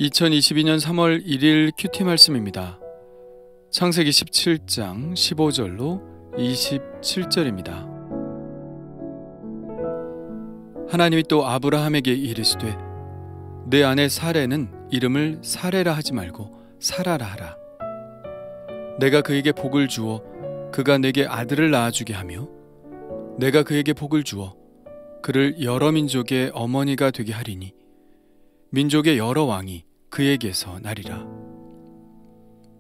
2022년 3월 1일 큐티 말씀입니다. 창세기 17장 15절로 27절입니다. 하나님이 또 아브라함에게 이르시되 내 아내 사레는 이름을 사레라 하지 말고 사라라 하라. 내가 그에게 복을 주어 그가 내게 아들을 낳아주게 하며 내가 그에게 복을 주어 그를 여러 민족의 어머니가 되게 하리니 민족의 여러 왕이 그에게서 나리라.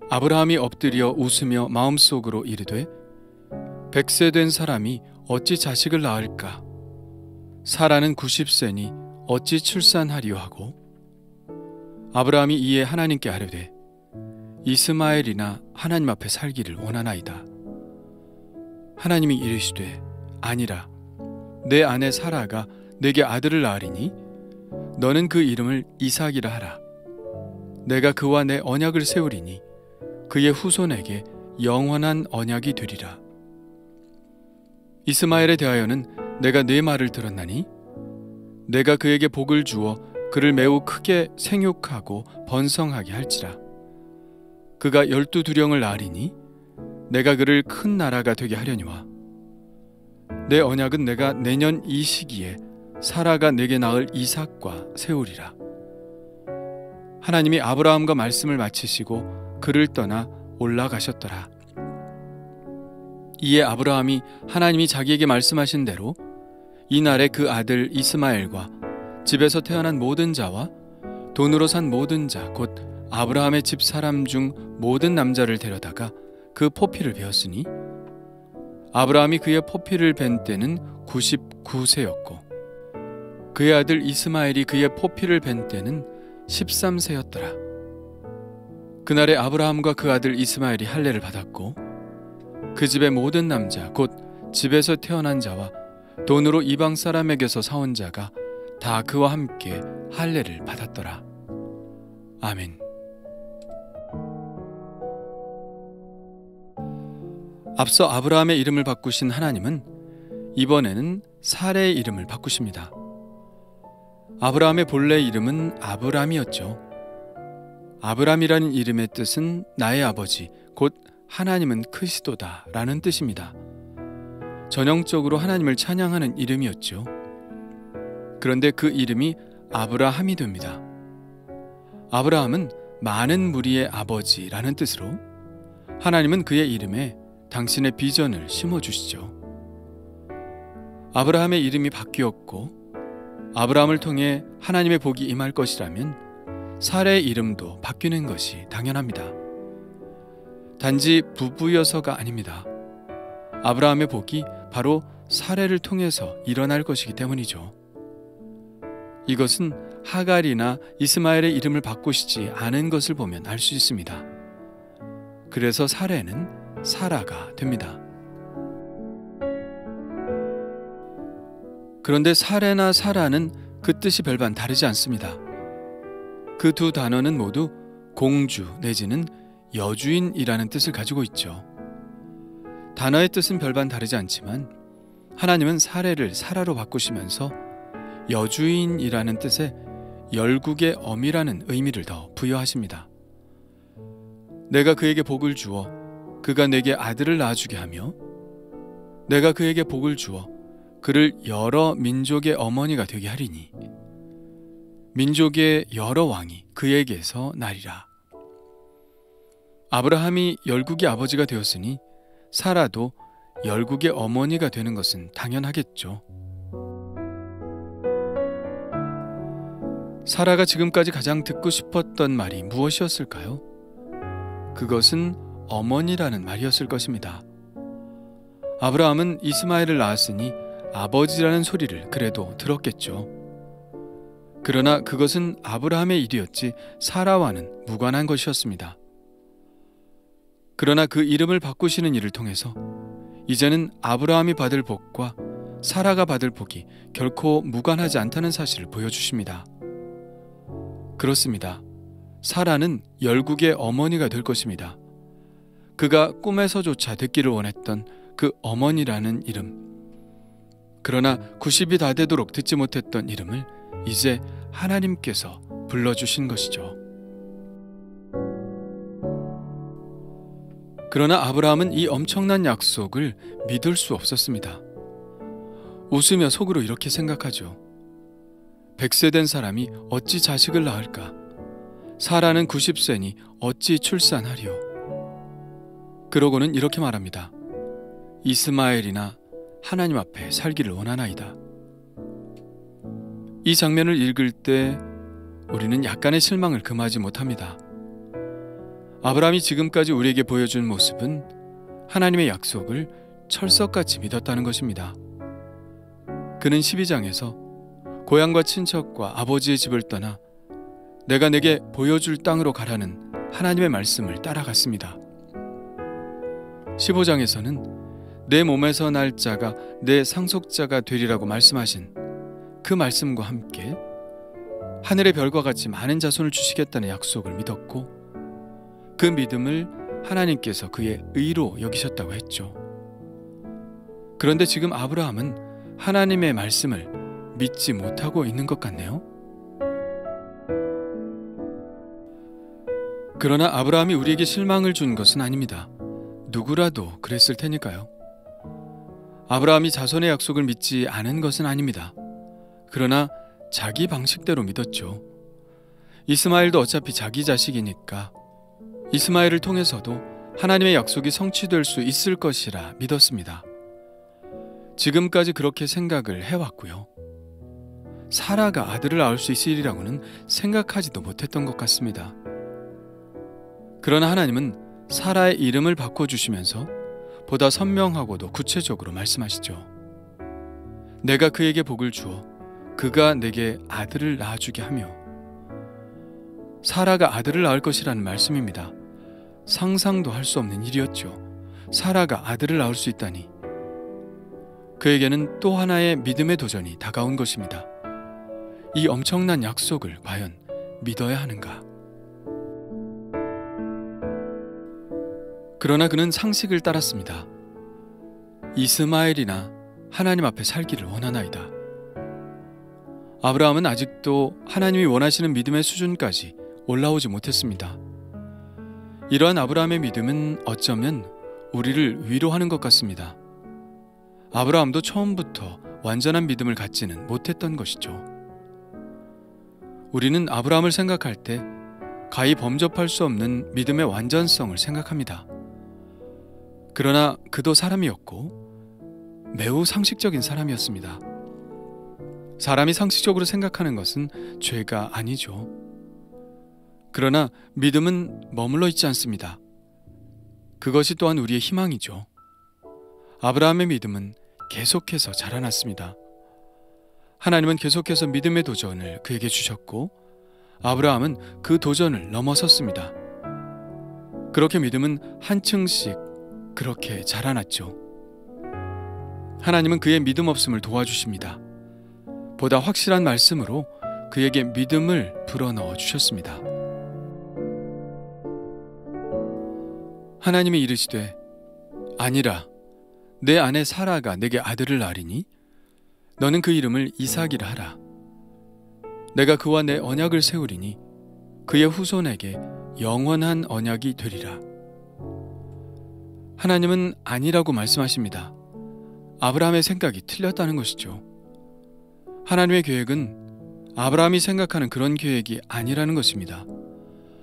아브라함이 엎드려 웃으며 마음속으로 이르되 100세 된 사람이 어찌 자식을 낳을까? 사라는 90세니 어찌 출산하리요 하고 아브라함이 이에 하나님께 아뢰되 이스마엘이나 하나님 앞에 살기를 원하나이다. 하나님이 이르시되 아니라 내 아내 사라가 내게 아들을 낳으리니 너는 그 이름을 이삭이라 하라. 내가 그와 내 언약을 세우리니 그의 후손에게 영원한 언약이 되리라. 이스마엘에 대하여는 내가 네 말을 들었나니 내가 그에게 복을 주어 그를 매우 크게 생육하고 번성하게 할지라. 그가 12두령을 낳으리니 내가 그를 큰 나라가 되게 하려니와 내 언약은 내가 내년 이 시기에 사라가 내게 낳을 이삭과 세우리라. 하나님이 아브라함과 말씀을 마치시고 그를 떠나 올라가셨더라. 이에 아브라함이 하나님이 자기에게 말씀하신 대로 이날에 그 아들 이스마엘과 집에서 태어난 모든 자와 돈으로 산 모든 자 곧 아브라함의 집 사람 중 모든 남자를 데려다가 그 포피를 베었으니 아브라함이 그의 포피를 벤 때는 99세였고 그의 아들 이스마엘이 그의 포피를 벤 때는 13세였더라. 그날에 아브라함과 그 아들 이스마엘이 할례를 받았고 그 집의 모든 남자 곧 집에서 태어난 자와 돈으로 이방 사람에게서 사온 자가 다 그와 함께 할례를 받았더라. 아멘. 앞서 아브라함의 이름을 바꾸신 하나님은 이번에는 사레의 이름을 바꾸십니다. 아브라함의 본래 이름은 아브람이었죠. 아브람이라는 이름의 뜻은 나의 아버지, 곧 하나님은 크시도다 라는 뜻입니다. 전형적으로 하나님을 찬양하는 이름이었죠. 그런데 그 이름이 아브라함이 됩니다. 아브라함은 많은 무리의 아버지라는 뜻으로 하나님은 그의 이름에 당신의 비전을 심어주시죠. 아브라함의 이름이 바뀌었고 아브라함을 통해 하나님의 복이 임할 것이라면 사레의 이름도 바뀌는 것이 당연합니다. 단지 부부여서가 아닙니다. 아브라함의 복이 바로 사레를 통해서 일어날 것이기 때문이죠. 이것은 하갈이나 이스마엘의 이름을 바꾸시지 않은 것을 보면 알 수 있습니다. 그래서 사레는 사라가 됩니다. 그런데 사레나 사라는 그 뜻이 별반 다르지 않습니다. 그 두 단어는 모두 공주 내지는 여주인이라는 뜻을 가지고 있죠. 단어의 뜻은 별반 다르지 않지만 하나님은 사레를 사라로 바꾸시면서 여주인이라는 뜻에 열국의 어미라는 의미를 더 부여하십니다. 내가 그에게 복을 주어 그가 내게 아들을 낳아주게 하며 내가 그에게 복을 주어 그를 여러 민족의 어머니가 되게 하리니 민족의 여러 왕이 그에게서 나리라. 아브라함이 열국의 아버지가 되었으니 사라도 열국의 어머니가 되는 것은 당연하겠죠. 사라가 지금까지 가장 듣고 싶었던 말이 무엇이었을까요? 그것은 어머니라는 말이었을 것입니다. 아브라함은 이스마엘을 낳았으니 아버지라는 소리를 그래도 들었겠죠. 그러나 그것은 아브라함의 일이었지 사라와는 무관한 것이었습니다. 그러나 그 이름을 바꾸시는 일을 통해서 이제는 아브라함이 받을 복과 사라가 받을 복이 결코 무관하지 않다는 사실을 보여주십니다. 그렇습니다. 사라는 열국의 어머니가 될 것입니다. 그가 꿈에서조차 듣기를 원했던 그 어머니라는 이름. 그러나 90이 다 되도록 듣지 못했던 이름을 이제 하나님께서 불러주신 것이죠. 그러나 아브라함은 이 엄청난 약속을 믿을 수 없었습니다. 웃으며 속으로 이렇게 생각하죠. 100세 된 사람이 어찌 자식을 낳을까? 사라는 90세니 어찌 출산하리요? 그러고는 이렇게 말합니다. 이스마엘이나 하나님 앞에 살기를 원하나이다. 이 장면을 읽을 때 우리는 약간의 실망을 금하지 못합니다. 아브라함이 지금까지 우리에게 보여준 모습은 하나님의 약속을 철석같이 믿었다는 것입니다. 그는 12장에서 고향과 친척과 아버지의 집을 떠나 내가 내게 보여줄 땅으로 가라는 하나님의 말씀을 따라갔습니다. 15장에서는 내 몸에서 날 자가 내 상속자가 되리라고 말씀하신 그 말씀과 함께 하늘의 별과 같이 많은 자손을 주시겠다는 약속을 믿었고 그 믿음을 하나님께서 그의 의로 여기셨다고 했죠. 그런데 지금 아브라함은 하나님의 말씀을 믿지 못하고 있는 것 같네요. 그러나 아브라함이 우리에게 실망을 준 것은 아닙니다. 누구라도 그랬을 테니까요. 아브라함이 자손의 약속을 믿지 않은 것은 아닙니다. 그러나 자기 방식대로 믿었죠. 이스마엘도 어차피 자기 자식이니까 이스마엘을 통해서도 하나님의 약속이 성취될 수 있을 것이라 믿었습니다. 지금까지 그렇게 생각을 해왔고요. 사라가 아들을 낳을 수 있으리라고는 생각하지도 못했던 것 같습니다. 그러나 하나님은 사라의 이름을 바꿔주시면서 보다 선명하고도 구체적으로 말씀하시죠. 내가 그에게 복을 주어 그가 내게 아들을 낳아주게 하며 사라가 아들을 낳을 것이라는 말씀입니다. 상상도 할 수 없는 일이었죠. 사라가 아들을 낳을 수 있다니. 그에게는 또 하나의 믿음의 도전이 다가온 것입니다. 이 엄청난 약속을 과연 믿어야 하는가? 그러나 그는 상식을 따랐습니다. 이스마엘이나 하나님 앞에 살기를 원하나이다. 아브라함은 아직도 하나님이 원하시는 믿음의 수준까지 올라오지 못했습니다. 이러한 아브라함의 믿음은 어쩌면 우리를 위로하는 것 같습니다. 아브라함도 처음부터 완전한 믿음을 갖지는 못했던 것이죠. 우리는 아브라함을 생각할 때 가히 범접할 수 없는 믿음의 완전성을 생각합니다. 그러나 그도 사람이었고 매우 상식적인 사람이었습니다. 사람이 상식적으로 생각하는 것은 죄가 아니죠. 그러나 믿음은 머물러 있지 않습니다. 그것이 또한 우리의 희망이죠. 아브라함의 믿음은 계속해서 자라났습니다. 하나님은 계속해서 믿음의 도전을 그에게 주셨고 아브라함은 그 도전을 넘어섰습니다. 그렇게 믿음은 한층씩 그렇게 자라났죠. 하나님은 그의 믿음 없음을 도와주십니다. 보다 확실한 말씀으로 그에게 믿음을 불어넣어 주셨습니다. 하나님이 이르시되 아니라 내 아내 사라가 내게 아들을 낳으리니 너는 그 이름을 이삭이라 하라. 내가 그와 내 언약을 세우리니 그의 후손에게 영원한 언약이 되리라. 하나님은 아니라고 말씀하십니다. 아브라함의 생각이 틀렸다는 것이죠. 하나님의 계획은 아브라함이 생각하는 그런 계획이 아니라는 것입니다.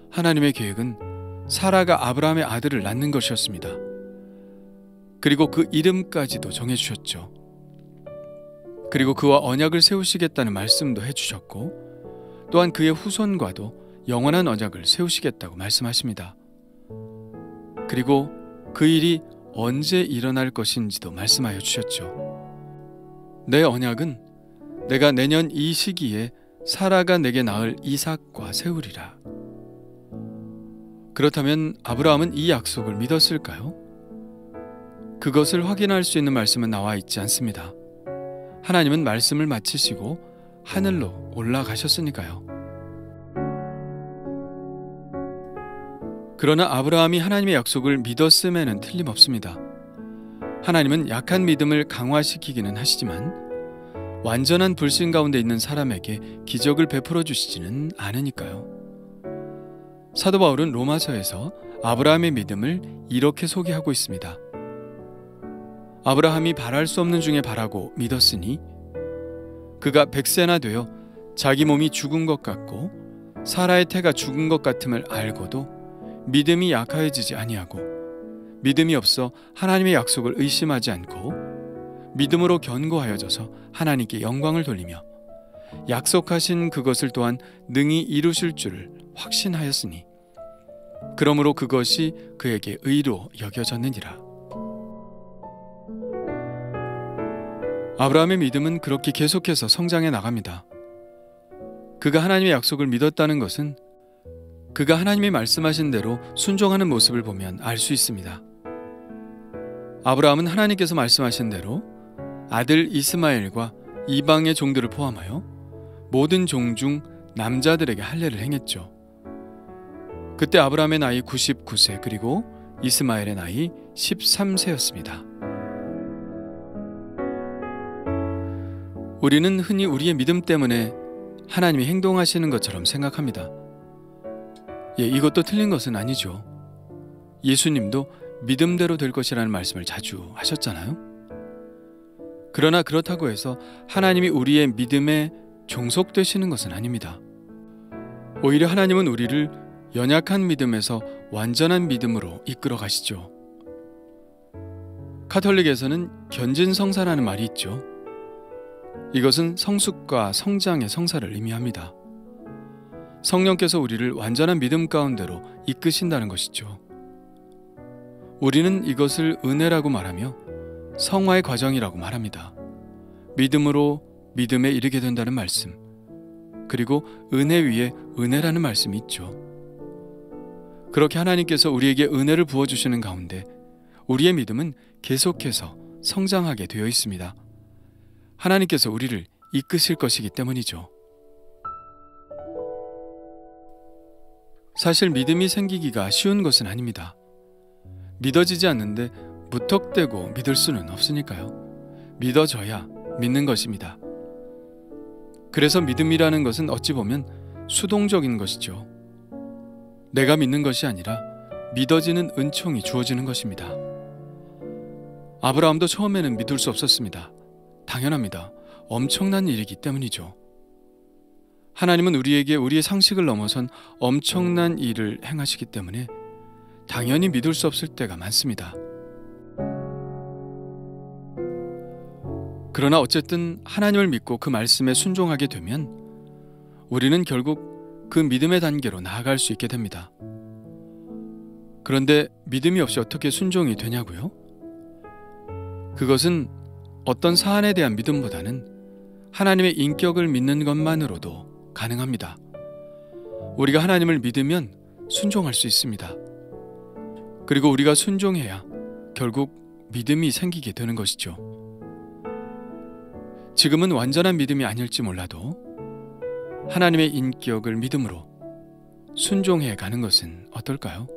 하나님의 계획은 사라가 아브라함의 아들을 낳는 것이었습니다. 그리고 그 이름까지도 정해주셨죠. 그리고 그와 언약을 세우시겠다는 말씀도 해주셨고 또한 그의 후손과도 영원한 언약을 세우시겠다고 말씀하십니다. 그리고 그 일이 언제 일어날 것인지도 말씀하여 주셨죠. 내 언약은 내가 내년 이 시기에 사라가 내게 낳을 이삭과 세우리라. 그렇다면 아브라함은 이 약속을 믿었을까요? 그것을 확인할 수 있는 말씀은 나와 있지 않습니다. 하나님은 말씀을 마치시고 하늘로 올라가셨으니까요. 그러나 아브라함이 하나님의 약속을 믿었음에는 틀림없습니다. 하나님은 약한 믿음을 강화시키기는 하시지만 완전한 불신 가운데 있는 사람에게 기적을 베풀어 주시지는 않으니까요. 사도 바울은 로마서에서 아브라함의 믿음을 이렇게 소개하고 있습니다. 아브라함이 바랄 수 없는 중에 바라고 믿었으니 그가 100세나 되어 자기 몸이 죽은 것 같고 사라의 태가 죽은 것 같음을 알고도 믿음이 약하여지지 아니하고 믿음이 없어 하나님의 약속을 의심하지 않고 믿음으로 견고하여져서 하나님께 영광을 돌리며 약속하신 그것을 또한 능히 이루실 줄을 확신하였으니 그러므로 그것이 그에게 의로 여겨졌느니라. 아브라함의 믿음은 그렇게 계속해서 성장해 나갑니다. 그가 하나님의 약속을 믿었다는 것은 그가 하나님이 말씀하신 대로 순종하는 모습을 보면 알 수 있습니다. 아브라함은 하나님께서 말씀하신 대로 아들 이스마엘과 이방의 종들을 포함하여 모든 종 중 남자들에게 할례를 행했죠. 그때 아브라함의 나이 99세 그리고 이스마엘의 나이 13세였습니다. 우리는 흔히 우리의 믿음 때문에 하나님이 행동하시는 것처럼 생각합니다. 이것도 틀린 것은 아니죠. 예수님도 믿음대로 될 것이라는 말씀을 자주 하셨잖아요. 그러나 그렇다고 해서 하나님이 우리의 믿음에 종속되시는 것은 아닙니다. 오히려 하나님은 우리를 연약한 믿음에서 완전한 믿음으로 이끌어 가시죠. 카톨릭에서는 견진성사라는 말이 있죠. 이것은 성숙과 성장의 성사를 의미합니다. 성령께서 우리를 완전한 믿음 가운데로 이끄신다는 것이죠. 우리는 이것을 은혜라고 말하며 성화의 과정이라고 말합니다. 믿음으로 믿음에 이르게 된다는 말씀, 그리고 은혜 위에 은혜라는 말씀이 있죠. 그렇게 하나님께서 우리에게 은혜를 부어주시는 가운데 우리의 믿음은 계속해서 성장하게 되어 있습니다. 하나님께서 우리를 이끄실 것이기 때문이죠. 사실 믿음이 생기기가 쉬운 것은 아닙니다. 믿어지지 않는데 무턱대고 믿을 수는 없으니까요. 믿어져야 믿는 것입니다. 그래서 믿음이라는 것은 어찌 보면 수동적인 것이죠. 내가 믿는 것이 아니라 믿어지는 은총이 주어지는 것입니다. 아브라함도 처음에는 믿을 수 없었습니다. 당연합니다. 엄청난 일이기 때문이죠. 하나님은 우리에게 우리의 상식을 넘어선 엄청난 일을 행하시기 때문에 당연히 믿을 수 없을 때가 많습니다. 그러나 어쨌든 하나님을 믿고 그 말씀에 순종하게 되면 우리는 결국 그 믿음의 단계로 나아갈 수 있게 됩니다. 그런데 믿음이 없이 어떻게 순종이 되냐고요? 그것은 어떤 사안에 대한 믿음보다는 하나님의 인격을 믿는 것만으로도 가능합니다. 우리가 하나님을 믿으면 순종할 수 있습니다. 그리고 우리가 순종해야 결국 믿음이 생기게 되는 것이죠. 지금은 완전한 믿음이 아닐지 몰라도 하나님의 인격을 믿음으로 순종해 가는 것은 어떨까요?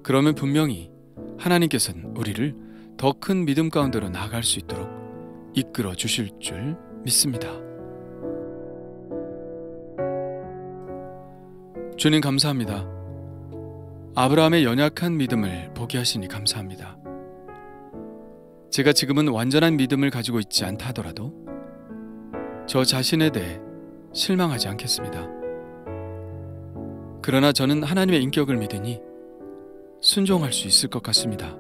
그러면 분명히 하나님께서는 우리를 더 큰 믿음 가운데로 나아갈 수 있도록 이끌어 주실 줄 믿습니다. 주님 감사합니다. 아브라함의 연약한 믿음을 보게 하시니 감사합니다. 제가 지금은 완전한 믿음을 가지고 있지 않다 하더라도 저 자신에 대해 실망하지 않겠습니다. 그러나 저는 하나님의 인격을 믿으니 순종할 수 있을 것 같습니다.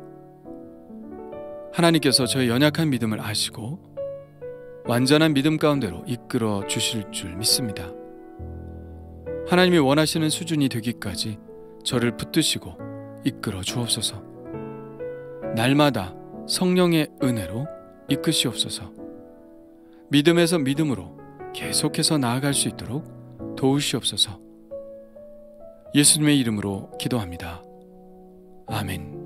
하나님께서 저의 연약한 믿음을 아시고 완전한 믿음 가운데로 이끌어 주실 줄 믿습니다. 하나님이 원하시는 수준이 되기까지 저를 붙드시고 이끌어 주옵소서. 날마다 성령의 은혜로 이끄시옵소서. 믿음에서 믿음으로 계속해서 나아갈 수 있도록 도우시옵소서. 예수님의 이름으로 기도합니다. 아멘.